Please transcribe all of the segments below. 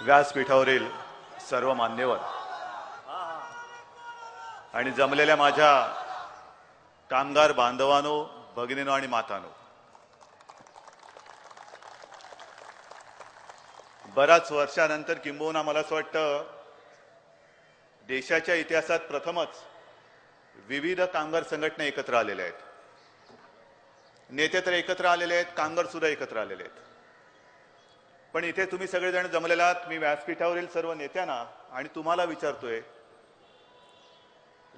व्यासपीठावरील सर्व मान्यवर आणि जमलेल्या माझ्या कामगार बांधवांनो, भगिनींनो आणि मातांनो, बराच वर्षानंतर किंबहुना मला असं वाटतं देशाच्या इतिहासात प्रथमच विविध कामगार संघटना एकत्र आलेल्या आहेत. नेते तर एकत्र आलेले आहेत, कामगार सुद्धा एकत्र आलेले आहेत. पण इथे तुम्ही सगळेजण जमलेला आहात. मी व्यासपीठावरील सर्व नेत्यांना आणि तुम्हाला विचारतोय,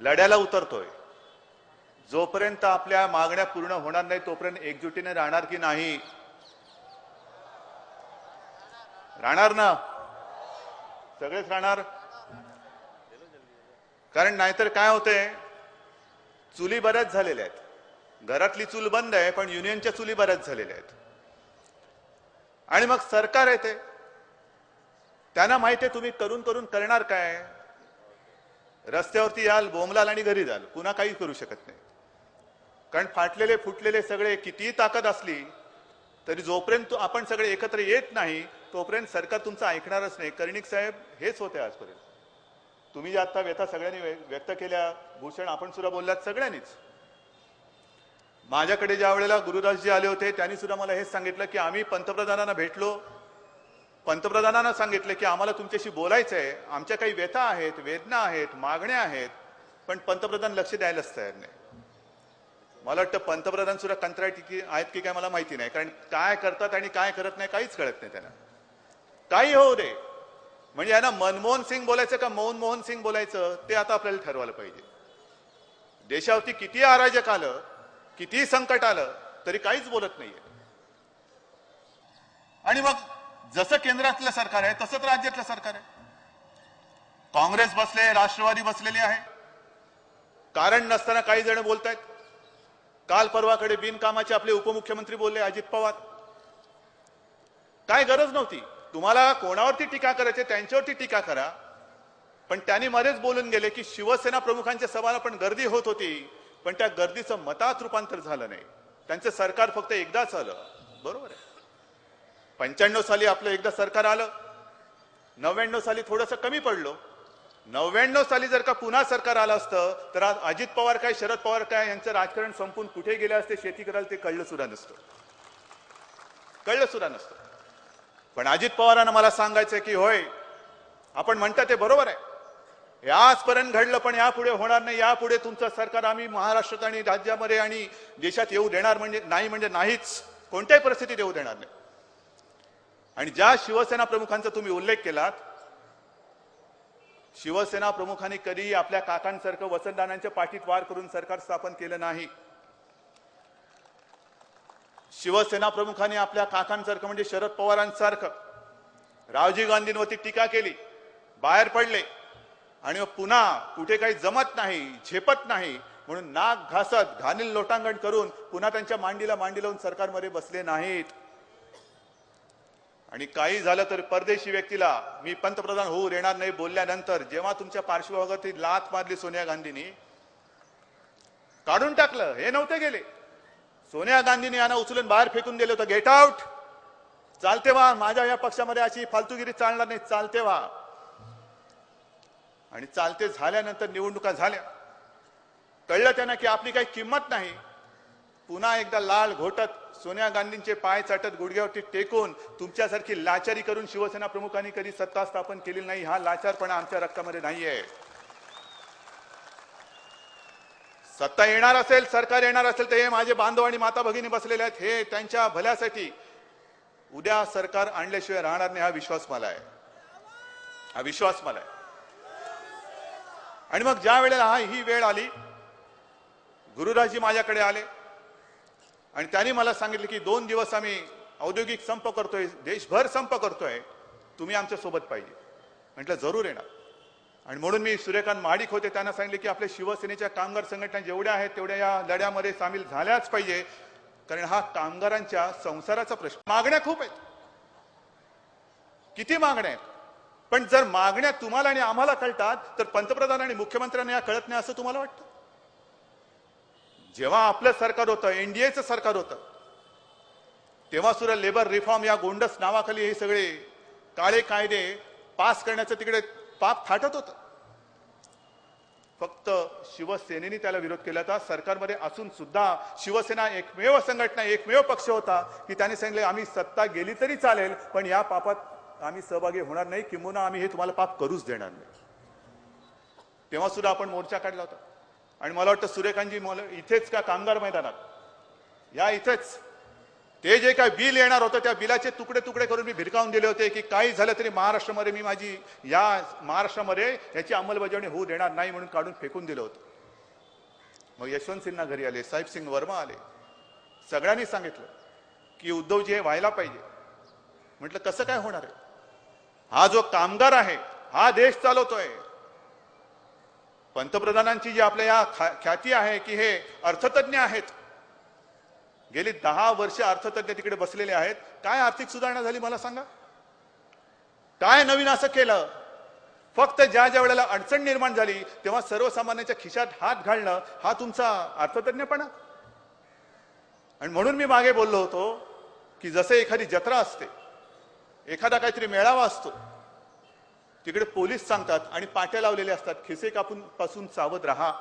लढ्याला उतरतोय. जोपर्यंत आपल्या मागण्या पूर्ण होणार नाही तोपर्यंत एकजुटीने राहणार की नाही? राहणार ना? सगळेच राहणार. कारण नाहीतर काय होतंय, चुली बऱ्याच झालेल्या आहेत. घरातली चूल बंद आहे, पण युनियनच्या चुली बऱ्याच झालेल्या आहेत. आणि मग सरकार आहे ते, त्यांना माहिती आहे तुम्ही करून करून करणार काय. रस्त्यावरती याल, बोंबलाल आणि घरी जाल, पुन्हा काही करू शकत नाही. कारण फाटलेले फुटलेले सगळे कितीही ताकद असली तरी जोपर्यंत आपण सगळे एकत्र येत नाही तोपर्यंत सरकार तुमचं ऐकणारच नाही. कर्णिक साहेब, हेच होते आजपर्यंत. तुम्ही जे आता व्यथा सगळ्यांनी व्यक्त केल्या, भूषण आपण सुद्धा बोललात सगळ्यांनीच. माझ्याकडे ज्या वेळेला गुरुदासजी आले होते त्यांनी सुद्धा मला हेच सांगितलं की आम्ही पंतप्रधानांना भेटलो, पंतप्रधानांना सांगितलं की आम्हाला तुमच्याशी बोलायचं आहे, आमच्या काही व्यथा आहेत, वेदना आहेत, मागण्या आहेत, पण पंतप्रधान लक्ष द्यायलाच तयार नाही. मला वाटतं पंतप्रधान सुद्धा कंत्राटी आहेत की काय मला माहिती नाही. कारण काय करतात आणि काय करत नाही काहीच कळत नाही त्यांना. काही होऊ दे, म्हणजे यांना मनमोहन सिंग बोलायचं का मनमोहन सिंग बोलायचं ते आता आपल्याला ठरवायला पाहिजे. देशावरती किती अराजक आलं, किती संकट आलं तरी काहीच बोलत नाहीये. आणि मग जसं केंद्रातलं सरकार आहे तसंच राज्यातलं सरकार आहे. काँग्रेस बसले, राष्ट्रवादी बसलेली आहे. कारण नसताना काही जण बोलतायत. काल परवाकडे बिनकामाचे आपले उपमुख्यमंत्री बोलले, अजित पवार. काय गरज नव्हती. तुम्हाला कोणावरती टीका करायची त्यांच्यावरती टीका करा. पण त्यांनी मध्येच बोलून गेले की शिवसेना प्रमुखांच्या सभाला पण गर्दी होत होती, पण त्या गर्दीचं मतात रूपांतर झालं नाही. त्यांचं सरकार फक्त एकदाच आलं. बरोबर आहे. 95 साली आपलं एकदा सरकार आलं, 99 साली थोडंसं कमी पडलो. 99 साली जर का पुन्हा सरकार आलं असतं तर आज अजित पवार काय, शरद पवार काय यांचं राजकारण संपून कुठे गेले असते शेती करायला ते कळलं सुद्धा नसतं. कळलं सुद्धा नसतं. पण अजित पवारांना मला सांगायचं की होय, आपण म्हणता ते बरोबर आहे. हे आजपर्यंत घडलं पण यापुढे होणार नाही. यापुढे तुमचं सरकार आम्ही महाराष्ट्रात आणि राज्यामध्ये आणि देशात येऊ देणार म्हणजे नाहीच. कोणत्याही परिस्थितीत येऊ देणार नाही. आणि ज्या शिवसेना प्रमुखांचा तुम्ही उल्लेख केलात, शिवसेना प्रमुखांनी कधी आपल्या काकांसारखं वसंतदानांच्या पाठीत वार करून सरकार स्थापन केलं नाही. शिवसेना प्रमुखांनी आपल्या काकांसारखं म्हणजे शरद पवारांसारखं राजीव गांधींवरती टीका केली, बाहेर पडले आणि पुन्हा कुठे काही जमत नाही, झेपत नाही म्हणून नाक घासत घाणील लोटांगण करून पुन्हा त्यांच्या मांडीला मांडी लावून सरकारमध्ये बसले नाहीत. आणि काही झालं तर परदेशी व्यक्तीला मी पंतप्रधान होऊ देणार नाही बोलल्यानंतर जेव्हा तुमच्या पार्श्वभागावरती लाथ मारली सोनिया गांधींनी, काढून टाकलं. हे नव्हते गेले. सोनिया गांधींनी यांना उचलून बाहेर फेकून दिलं होतं. Get out. चालते व्हा. माझ्या या पक्षामध्ये अशी फालतूगिरी चालणार नाही. चालते व्हा. आणि चालते झाल्यानंतर निवडणुका झाल्या. कळलं त्यांना की आपली काही किंमत नाही. पुन्हा एकदा लाल घोटत सोनिया गांधींचे पाय चाटत गुडघ्यावरती टेकून तुमच्यासारखी लाचारी करून शिवसेना प्रमुखांनी कधी सत्ता स्थापन केली नाही. हा लाचारपणा आमच्या रक्तामध्ये नाहीये. सत्ता येणार असेल, सरकार येणार असेल तर हे माझे बांधव आणि माता भगिनी बसलेले आहेत, हे त्यांच्या भल्यासाठी. उद्या सरकार आणल्याशिवाय राहणार नाही हा विश्वास मला आहे. हा विश्वास मला आहे. आणि मग ज्या वेळेला ही वेळ आली, गुरुराजी माझ्याकडे आले आणि त्यांनी मला सांगितलं की 2 दिवस आम्ही औद्योगिक संप करतोय, देशभर संप करतोय, तुम्ही आमच्या सोबत पाहिजे. म्हटलं जरूर येणार. आणि म्हणून मी सूर्यकांत महाडिक होते, त्यांना सांगितले की आपल्या शिवसेनेच्या कामगार संघटना जेवढ्या आहेत तेवढ्या या लढ्यामध्ये सामील झाल्याच पाहिजे. कारण हा कामगारांच्या संसाराचा प्रश्न. मागण्या खूप आहेत. किती मागण्या आहेत. पण जर मागण्या तुम्हाला आणि आम्हाला कळतात तर पंतप्रधान आणि मुख्यमंत्र्यांना या कळत नाही असं तुम्हाला वाटतं? जेव्हा आपलं सरकार होतं, एनडीएचं सरकार होतं, तेव्हा सुद्धा लेबर रिफॉर्म या गोंडस नावाखाली हे सगळे काळे कायदे पास करण्याचं तिकडे पाप थाटत होतं. फक्त शिवसेनेने त्याला विरोध केला होता. सरकारमध्ये असून सुद्धा शिवसेना एकमेव संघटना, एकमेव पक्ष होता की त्याने सांगितले आम्ही सत्ता गेली तरी चालेल, पण या पापात आम्ही सहभागी होणार नाही, किंबहुना आम्ही हे तुम्हाला पाप करूच देणार नाही. तेव्हा सुद्धा आपण मोर्चा काढला होता. आणि मला वाटतं सूर्यकांतजी इथेच का कामगार मैदानात, या इथेच ते जे काय बिल येणार होतं त्या बिलाचे तुकडे तुकडे करून मी भिरकावून दिले होते की काही झालं तरी महाराष्ट्रामध्ये मी माझी या महाराष्ट्रामध्ये याची अंमलबजावणी होऊ देणार नाही म्हणून काढून फेकून दिलं होतं. मग यशवंत सिन्हा घरी आले, साहेब सिंग वर्मा आले, सगळ्यांनी सांगितलं की उद्धवजी हे व्हायला पाहिजे. म्हटलं कसं काय होणार आहे? हा जो कामगार आहे हा देश चालवतोय. पंतप्रधानांची जी आपल्या या ख्याती आहे की हे अर्थतज्ञ आहेत, गेली 10 वर्ष अर्थतज्ञ तिकडे बसलेले आहेत. काय आर्थिक सुधारणा झाली मला सांगा? काय नवीन असं केलं? फक्त ज्या ज्या वेळेला अडचण निर्माण झाली तेव्हा सर्वसामान्यांच्या खिशात हात घालणं हा तुमचा अर्थतज्ञपणा. आणि म्हणून मी मागे बोललो होतो की जसे एखादी जत्रा असते, एखादा काहीतरी मेळावा असतो, तिकडे पोलीस सांगतात आणि पाट्या लावलेले असतात खिसे कापून पासून सावध राहा,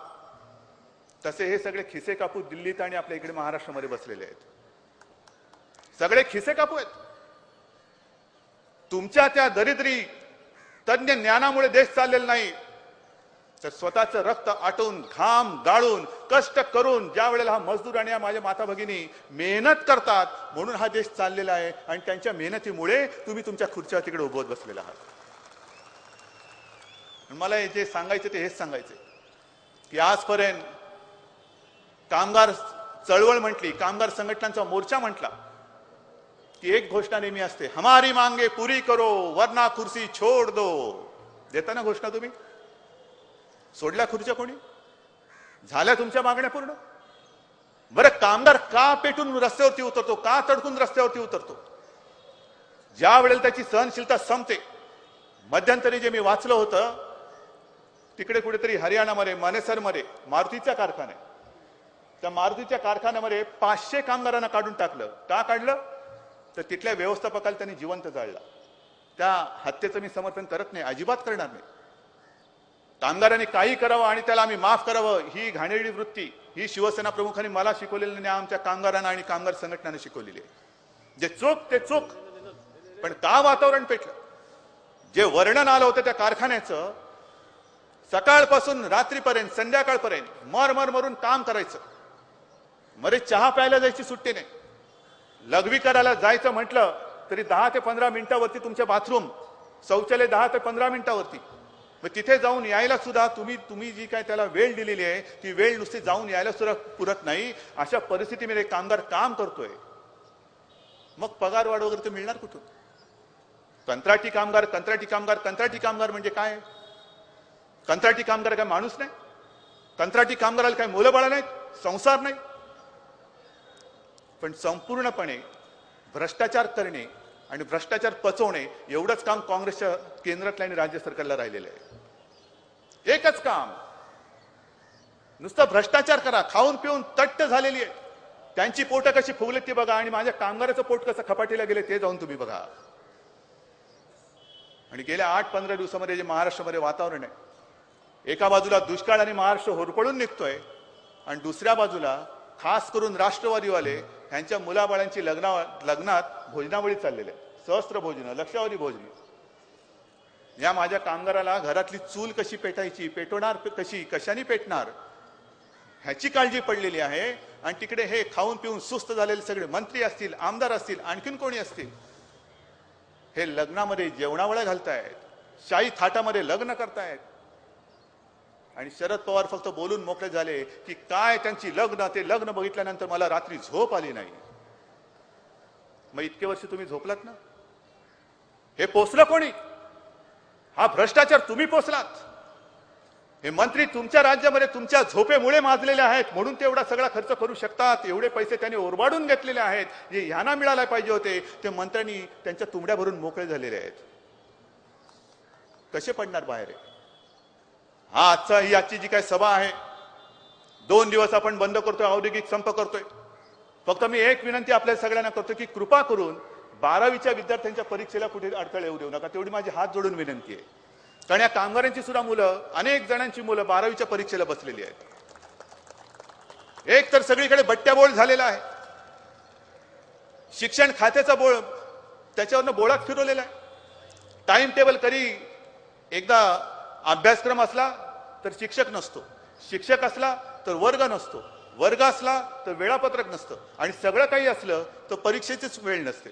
तसे हे सगळे खिसे कापू दिल्लीत आणि आपल्या इकडे महाराष्ट्रामध्ये बसलेले आहेत. सगळे खिसे कापू आहेत. तुमच्या त्या दरिद्री तज्ञ ज्ञानामुळे देश चाललेला नाही, तर स्वतःचं रक्त आटून, घाम गाळून, कष्ट करून ज्या वेळेला हा मजदूर आणि या माझ्या माता भगिनी मेहनत करतात म्हणून हा देश चाललेला आहे. आणि त्यांच्या मेहनतीमुळे तुम्ही तुमच्या खुर्च्या तिकडे उभवत बसलेला आहात. मला जे सांगायचे ते हेच सांगायचे की आजपर्यंत कामगार चळवळ म्हटली, कामगार संघटनांचा मोर्चा म्हटला की एक घोषणा नेहमी असते, हमारी मांगे पुरी करो वरना खुर्सी छोड़ दो. देता ना घोषणा तुम्ही? सोडल्या खुर्च्या कोणी? झाल्या तुमच्या मागण्या पूर्ण? बरं, कामगार का पेटून रस्त्यावरती उतरतो, का तडकून रस्त्यावरती उतरतो? ज्या वेळेला त्याची सहनशीलता संपते. मध्यंतरी जे मी वाचलं होतं तिकडे कुठेतरी हरियाणामध्ये मानेसरमध्ये मारुतीचा कारखाना आहे, त्या मारुतीच्या कारखान्यामध्ये 500 कामगारांना काढून टाकलं. का काढलं? तर तिथल्या व्यवस्थापकाला त्यांनी जिवंत जाळला. त्या हत्येचं मी समर्थन करत नाही, अजिबात करणार नाही. कामगारांनी काही करावं आणि त्याला आम्ही माफ करावं ही घाणेरडी वृत्ती ही शिवसेना प्रमुखांनी मला शिकवलेली नाही, आमच्या कामगारांना आणि कामगार संघटनांना शिकवलेली आहे. जे चूक ते चूक, पण का वातावरण पेटलं? जे वर्णन आलं होतं त्या कारखान्याचं, सकाळपासून रात्रीपर्यंत संध्याकाळपर्यंत मरून काम करायचं. मरे चहा प्यायला जायची सुट्टी नाही. लघवी करायला जायचं म्हटलं तरी 10 ते 15 मिनिटावरती तुमच्या बाथरूम शौचालय 10 ते 15 मिनिटावरती. मग तिथे जाऊन यायला सुद्धा तुम्ही जी काय त्याला वेळ दिलेली आहे ती वेळ नुसती जाऊन यायला सुद्धा पुरत नाही. अशा परिस्थितीमध्ये कामगार काम करतोय, मग पगार वाढ वगैरे तर मिळणार कुठून? कंत्राटी कामगार म्हणजे काय? कंत्राटी कामगार काय माणूस नाही? कंत्राटी कामगाराला काय मुलं बाळं नाहीत, संसार नाही? पण संपूर्णपणे भ्रष्टाचार करणे आणि भ्रष्टाचार पचवणे एवढंच काम काँग्रेसच्या केंद्रातल्या आणि राज्य सरकारला राहिलेलं आहे. एकच काम, नुसतं भ्रष्टाचार करा. खाऊन पिऊन तट्ट झालेली आहे. त्यांची पोटं कशी फुगली ती बघा आणि माझ्या कामगाराचं पोट कसं खपाटीला गेले ते जाऊन तुम्ही बघा. आणि गेल्या 8-15 दिवसामध्ये जे महाराष्ट्रामध्ये वातावरण आहे, एका बाजूला दुष्काळ आणि महाराष्ट्र होरपळून निघतोय आणि दुसऱ्या बाजूला खास करून राष्ट्रवादीवाले ह्यांच्या मुलाबाळांची लग्नात भोजनावळी चाललेले, सहस्त्र भोजन, लक्षावधी भोजन. या माझ्या कामगाराला घरातली चूल कशी पेटायची, पेटवणार कशी, कशाने पेटणार ह्याची काळजी पडलेली आहे. आणि तिकडे हे खाऊन पिऊन सुस्त झालेले सगळे मंत्री असतील, आमदार असतील, आणखीन कोणी असतील, हे लग्नामध्ये जेवणावळ्या घालतायत, शाही थाटामध्ये लग्न करतायत. आणि शरद पवार फक्त बोलून मोकळे झाले की काय त्यांची लग्न, ते लग्न बघितल्यानंतर मला रात्री झोप आली नाही. मग इतके वर्ष तुम्ही झोपलात ना? हे पोचलं कोणी? हा भ्रष्टाचार तुम्ही पोचलात. हे मंत्री तुमच्या राज्यामध्ये तुमच्या झोपेमुळे माजलेले आहेत म्हणून ते एवढा सगळा खर्च करू शकतात. एवढे पैसे त्यांनी ओरबाडून घेतलेले आहेत, जे ह्यांना मिळायला पाहिजे होते ते मंत्र्यांनी त्यांच्या तुंबड्या भरून मोकळे झालेले आहेत. कसे पडणार बाहेर? हा आजची जी काय सभा आहे, 2 दिवस आपण बंद करतोय, औद्योगिक संप करतोय. फक्त मी एक विनंती आपल्या सगळ्यांना करतो की कृपा करून 12वीच्या विद्यार्थ्यांच्या परीक्षेला कुठे अडथळे येऊ देऊ नका, तेवढी माझी हात जोडून विनंती आहे. कारण या कामगारांची सुद्धा मुलं, अनेक जणांची मुलं 12वीच्या परीक्षेला बसलेली आहेत. एक तर सगळीकडे बट्ट्याबोळ झालेला आहे, शिक्षण खात्याचा बोळ त्याच्यावरनं बोळात फिरवलेला आहे. टाइम टेबल कधी एकदा अभ्यासक्रम असला तर शिक्षक नसतो, शिक्षक असला तर वर्ग नसतो, वर्ग असला तर वेळापत्रक नसतं, आणि सगळं काही असलं तर परीक्षेचीच वेळ नसते.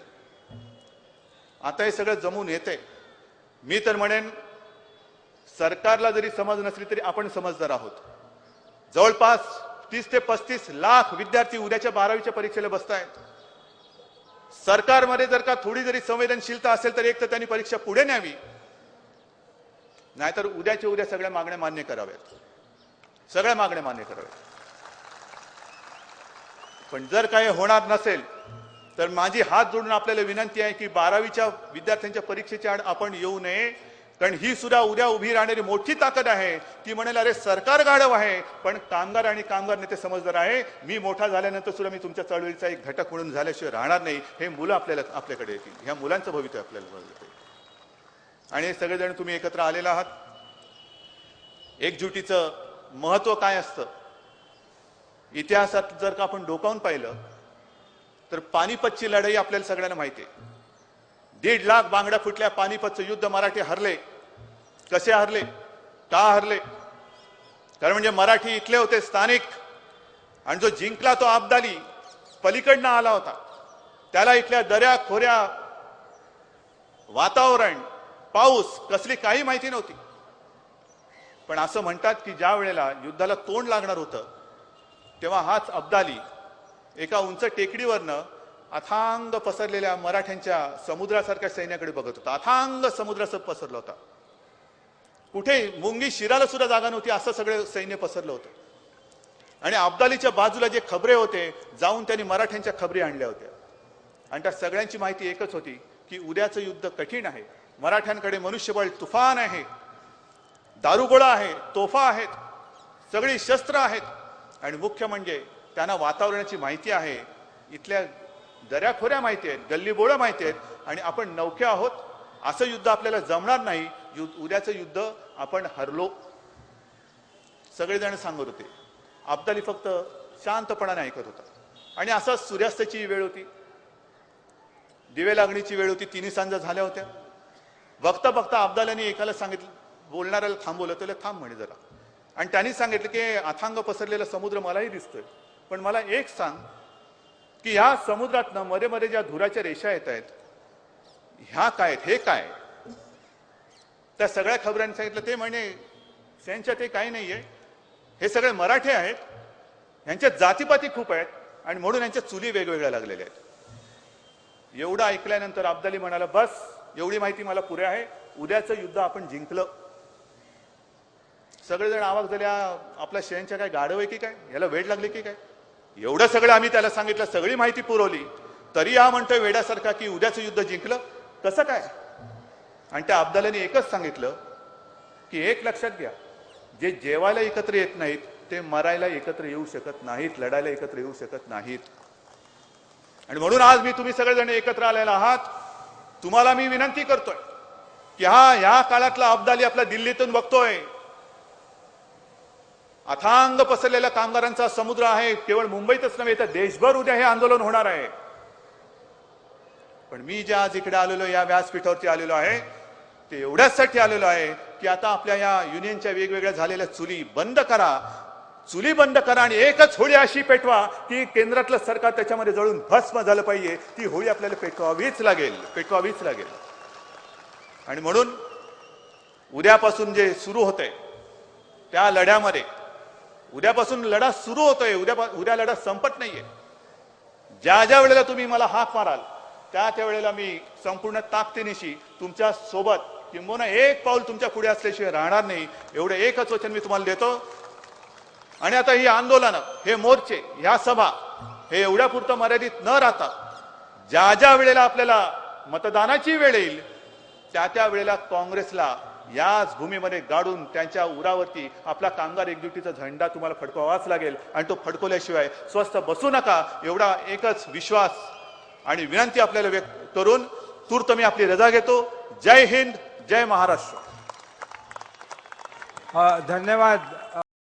आता हे सगळं जमून येते. मी तर म्हणेन, सरकारला जरी समज नसली तरी आपण समजदार आहोत. जवळपास 30 ते 35 लाख विद्यार्थी उद्याच्या 12वीच्या परीक्षेला बसतायत. सरकारमध्ये जर का थोडी जरी संवेदनशीलता असेल तर एक तर त्यांनी परीक्षा पुढे न्यावी, नाहीतर उद्याच्या उद्या सगळ्या मागण्या मान्य कराव्यात, सगळ्या मागण्या मान्य कराव्यात. पण जर काही होणार नसेल तर माझी हात जोडून आपल्याला विनंती आहे की 12वीच्या विद्यार्थ्यांच्या परीक्षेच्या आड आपण येऊ नये. कारण ही सुद्धा उद्या उभी राहणारी मोठी ताकद आहे. ती म्हणेल, अरे सरकार गाढव आहे पण कामगार आणि कामगार नेते समजदार आहे. मी मोठा झाल्यानंतर सुद्धा मी तुमच्या चळवळीचा एक घटक म्हणून झाल्याशिवाय राहणार नाही. हे मुलं आपल्याकडे येतील, ह्या मुलांचं भवितव्य आपल्याला बघायचं. आणि हे सगळेजण तुम्ही एकत्र आलेला आहात. एकजुटीचं महत्व काय असतं इतिहासात जर का आपण डोकावून पाहिलं तर पानिपतची लढाई आपल्याला सगळ्यांना माहिती आहे. 1.5 लाख बांगड्या फुटल्या. पानिपतचं युद्ध मराठी हरले. कसे हरले, का हरले? कारण म्हणजे मराठी इथले होते, स्थानिक, आणि जो जिंकला तो अब्दाली पलीकडनं आला होता. त्याला इथल्या दऱ्या खोऱ्या, वातावरण, पाऊस कसली काही माहिती नव्हती. पण असं म्हणतात की ज्या वेळेला युद्धाला तोंड लागणार होतं तेव्हा हाच अब्दाली एका उंच टेकडीवरनं अथांग पसरलेल्या मराठ्यांच्या समुद्रासारख्या सैन्याकडे बघत होता. अथांग समुद्रासह पसरला होता. कुठे मुंगी शिराला सुद्धा जागा नव्हती, असं सगळे सैन्य पसरलं होतं. आणि अब्दालीच्या बाजूला जे खबरे होते, जाऊन त्यांनी मराठ्यांच्या खबरी आणल्या होत्या. आणि त्या सगळ्यांची माहिती एकच होती की उद्याचं युद्ध कठीण आहे. मराठ्यांकडे मनुष्यबळ तुफान आहे, दारुगोळा आहे, तोफा आहेत, सगळी शस्त्र आहेत, आणि मुख्य म्हणजे त्यांना वातावरणाची माहिती आहे, इथल्या दऱ्याखोऱ्या माहिती आहेत, गल्लीबोळं माहिती आहेत, आणि आपण नौखे आहोत. असं युद्ध आपल्याला जमणार नाही. उद्याचं युद्ध आपण हरलो, सगळेजण सांगत होते. अब्दाली फक्त शांतपणाने ऐकत होता. आणि असंच सूर्यास्ताची वेळ होती, दिवे लागणीची वेळ होती, 3 सांजा झाल्या होत्या. बघता बघता अब्दालीने एकाला सांगितलं, बोलणाऱ्याला थांबवलं, त्याला थांब म्हणे जरा. आणि त्यांनी सांगितलं की अथांग पसरलेला समुद्र मलाही दिसतोय, पण मला एक सांग की ह्या समुद्रातनं मध्ये मध्ये ज्या धुराच्या रेषा येत आहेत ह्या काय आहेत, हे काय? त्या सगळ्या खबरांनी सांगितलं, ते म्हणे त्यांच्या ते काही नाहीये, हे सगळे मराठे आहेत, यांच्या जातीपाती खूप आहेत आणि म्हणून यांच्या चुली वेगवेगळ्या लागलेल्या आहेत. एवढं ऐकल्यानंतर अब्दाली म्हणाला, बस एवढी माहिती मला पुरे आहे, उद्याचं युद्ध आपण जिंकलं. सगळेजण आवाज झाले, आपल्या शहरांच्या काय गाढव आहे की काय, याला वेड लागले की काय? एवढं सगळं आम्ही त्याला सांगितलं, सगळी माहिती पुरवली, तरी हा म्हणतोय वेड्यासारखा की उद्याचं युद्ध जिंकलं कसं काय? आणि त्या अब्दालीने एकच सांगितलं की एक लक्षात घ्या, जे जेवायला एकत्र येत नाहीत ते मरायला एकत्र येऊ शकत नाहीत, लढायला एकत्र येऊ शकत नाहीत. आणि म्हणून आज मी तुम्ही सगळेजण एकत्र आलेला आहात. तुम्हाला मी विनंती करतोय की ह्या काळातला अब्दाली आपल्या दिल्लीतून बघतोय. अथांग पसरलेल्या कामगारांचा समुद्र आहे. केवळ मुंबईतच नव्हे तर देशभर उद्या हे आंदोलन होणार आहे. पण मी जे आज इकडे आलेलो, या व्यासपीठावरती आलेलो आहे, ते एवढ्यासाठी आलेलो आहे की आता आपल्या या युनियनच्या वेगवेगळ्या झालेल्या चुली बंद करा, चुली बंद करा, आणि एकच होळी अशी पेटवा की केंद्रातलं सरकार त्याच्यामध्ये जळून भस्म झालं पाहिजे. ती होळी आपल्याला पेटवावीच लागेल, पेटवावीच लागेल. आणि म्हणून उद्यापासून जे सुरू होतंय त्या लढ्यामध्ये, उद्यापासून लढा सुरू होतोय, उद्या लढा संपत नाहीये. ज्या ज्या वेळेला तुम्ही मला हाक माराल त्या वेळेला मी संपूर्ण ताकदीनिशी तुमच्या सोबत, किंबहुना एक पाऊल तुमच्या पुढे असल्याशिवाय राहणार नाही, एवढं एकच वचन मी तुम्हाला देतो. आणि आता ही आंदोलनं, हे मोर्चे, ह्या सभा, हे एवढ्या पुरतं मर्यादित न राहता ज्या ज्या वेळेला आपल्याला मतदानाची वेळ येईल त्या वेळेला काँग्रेसला याच भूमीमध्ये गाडून त्यांच्या उरावरती आपला कामगार एकजुटीचा झेंडा तुम्हाला फडकवावाच लागेल. आणि तो फडकवल्याशिवाय स्वस्थ बसू नका, एवढा एकच विश्वास आणि विनंती आपल्याला व्यक्त करून तूर्त मी आपली रजा घेतो. जय हिंद, जय महाराष्ट्र. धन्यवाद.